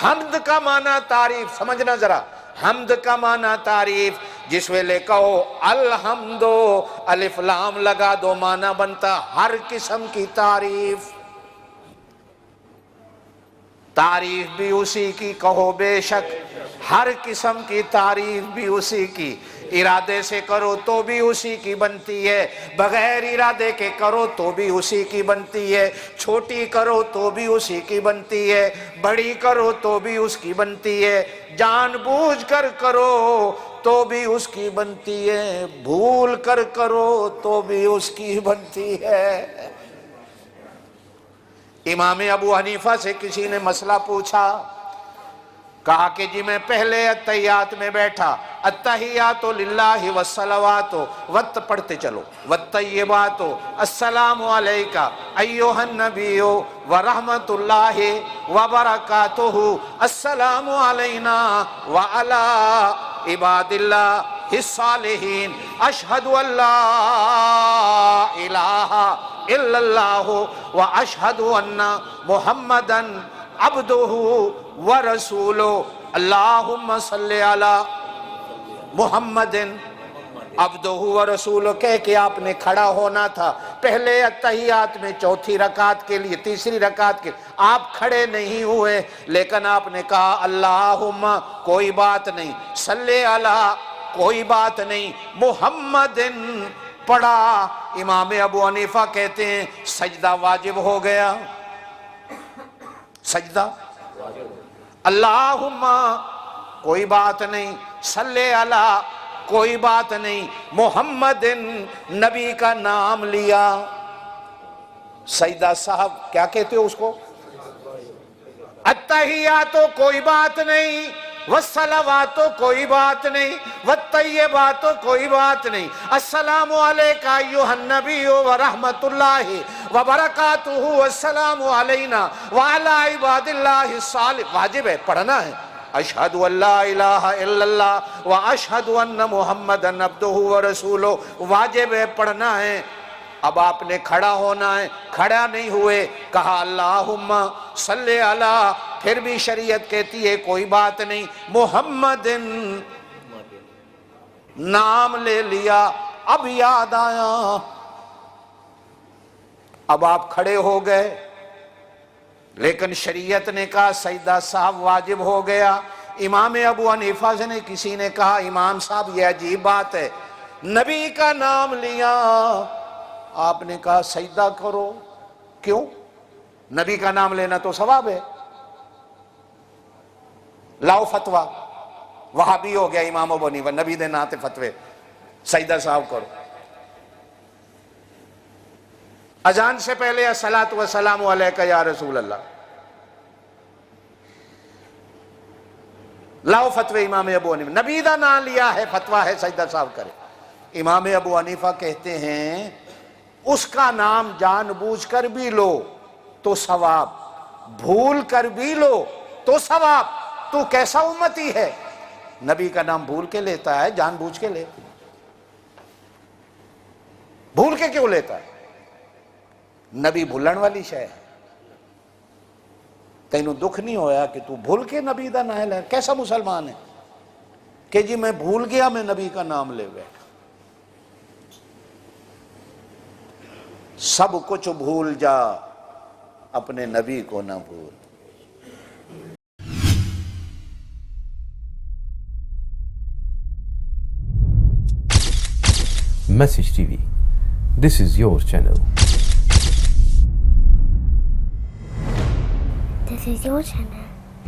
حمد کا معنی تعریف، سمجھنا ذرا، حمد کا معنی تعریف، جس ویلے کہو الحمدو الف لام لگا دو معنی بنتا ہر قسم کی تعریف، تعریف بھی اسی کی کہو بے شک، ہر قسم کی تعریف بھی اسی کی، ارادے سے کرو تو بھی اسی کی بنتی ہے، بغیر ارادے کے کرو تو بھی اسی کی بنتی ہے، چھوٹی کرو تو بھی اسی کی بنتی ہے، بڑی کرو تو بھی اس کی بنتی ہے، جان بوجھ کر کرو تو بھی اس کی بنتی ہے، بھول کر کرو تو بھی اس کی بنتی ہے۔ امام ابو حنیفہ سے کسی نے مسئلہ پوچھا، کہا کہ جی میں پہلے اتحیات میں بیٹھا، التحیات للہ والصلوات وت پڑھتے چلو، والطیبات السلام علیکہ ایہا النبی ورحمت اللہ وبرکاتہ، السلام علینا وعلا عباد اللہ الصالحین، اشہد ان لا الہ الا اللہ واشہد ان محمدً عبدہ ورسولہ، اللہم صلی علی محمد عبدہ ورسولہ، کہہ کے آپ نے کھڑا ہونا تھا پہلے اتحیات میں، چوتھی رکعت کے لیے، تیسری رکعت کے، آپ کھڑے نہیں ہوئے، لیکن آپ نے کہا اللہم کوئی بات نہیں، صلی علی کوئی بات نہیں، محمد پڑھا۔ امام ابو حنیفہ کہتے ہیں سجدہ واجب ہو گیا، سجدہ اللہم کوئی بات نہیں، صلی علی کوئی بات نہیں، محمد نبی کا نام لیا، سجدہ صاحب کیا کہتے ہو اس کو؟ التحیات کوئی بات نہیں، والصلوات کوئی بات نہیں، والطیبات کوئی بات نہیں، السلام علیکہ ایہا النبی ورحمت اللہ وبرکاتہ، السلام علینا وعلا عباد اللہ الصالحین، واجب ہے پڑھنا ہے، اشہد ان لا الہ الا اللہ واشہد ان محمدً عبدہ ورسولہ، واجب ہے پڑھنا ہے۔ اب آپ نے کھڑا ہونا ہے، کھڑا نہیں ہوئے، کہا اللہم صلی علی، پھر بھی شریعت کہتی ہے کوئی بات نہیں، محمد نام لے لیا، اب یاد آیا، اب آپ کھڑے ہو گئے، لیکن شریعت نے کہا سجدہ صاحب واجب ہو گیا۔ امام ابو حنیفہ سے کسی نے کہا امام صاحب یہ عجیب بات ہے، نبی کا نام لیا، آپ نے کہا سجدہ کرو، کیوں؟ نبی کا نام لینا تو ثواب ہے، لاؤ فتویٰ، وہابی ہو گیا امام ابو حنیفہ، نبی دے ناتے فتوے، سجدہ صاحب کرو۔ اذان سے پہلے الصلاۃ والسلام علیکہ یا رسول اللہ، لاؤ فتوے امام ابو حنیفہ، نبی دا نام لیا ہے، فتویٰ ہے سجدہ صاحب کرے۔ امام ابو حنیفہ کہتے ہیں اس کا نام جان بوجھ کر بھی لو تو ثواب، بھول کر بھی لو تو ثواب، تو کیسا امتی ہے؟ نبی کا نام بھول کے لیتا ہے، جان بوجھ کے لے، بھول کے کیوں لیتا ہے؟ نبی بھولن والی شے ہے، تینوں دکھ نہیں ہویا کہ تو بھول کے نبی دا نام لے؟ کیسا مسلمان ہے کہ جی میں بھول گیا میں نبی کا نام لے بیٹھا؟ سب کچھ بھول جا اپنے نبی کو نہ بھول۔ Message TV. This is your channel. This is your channel.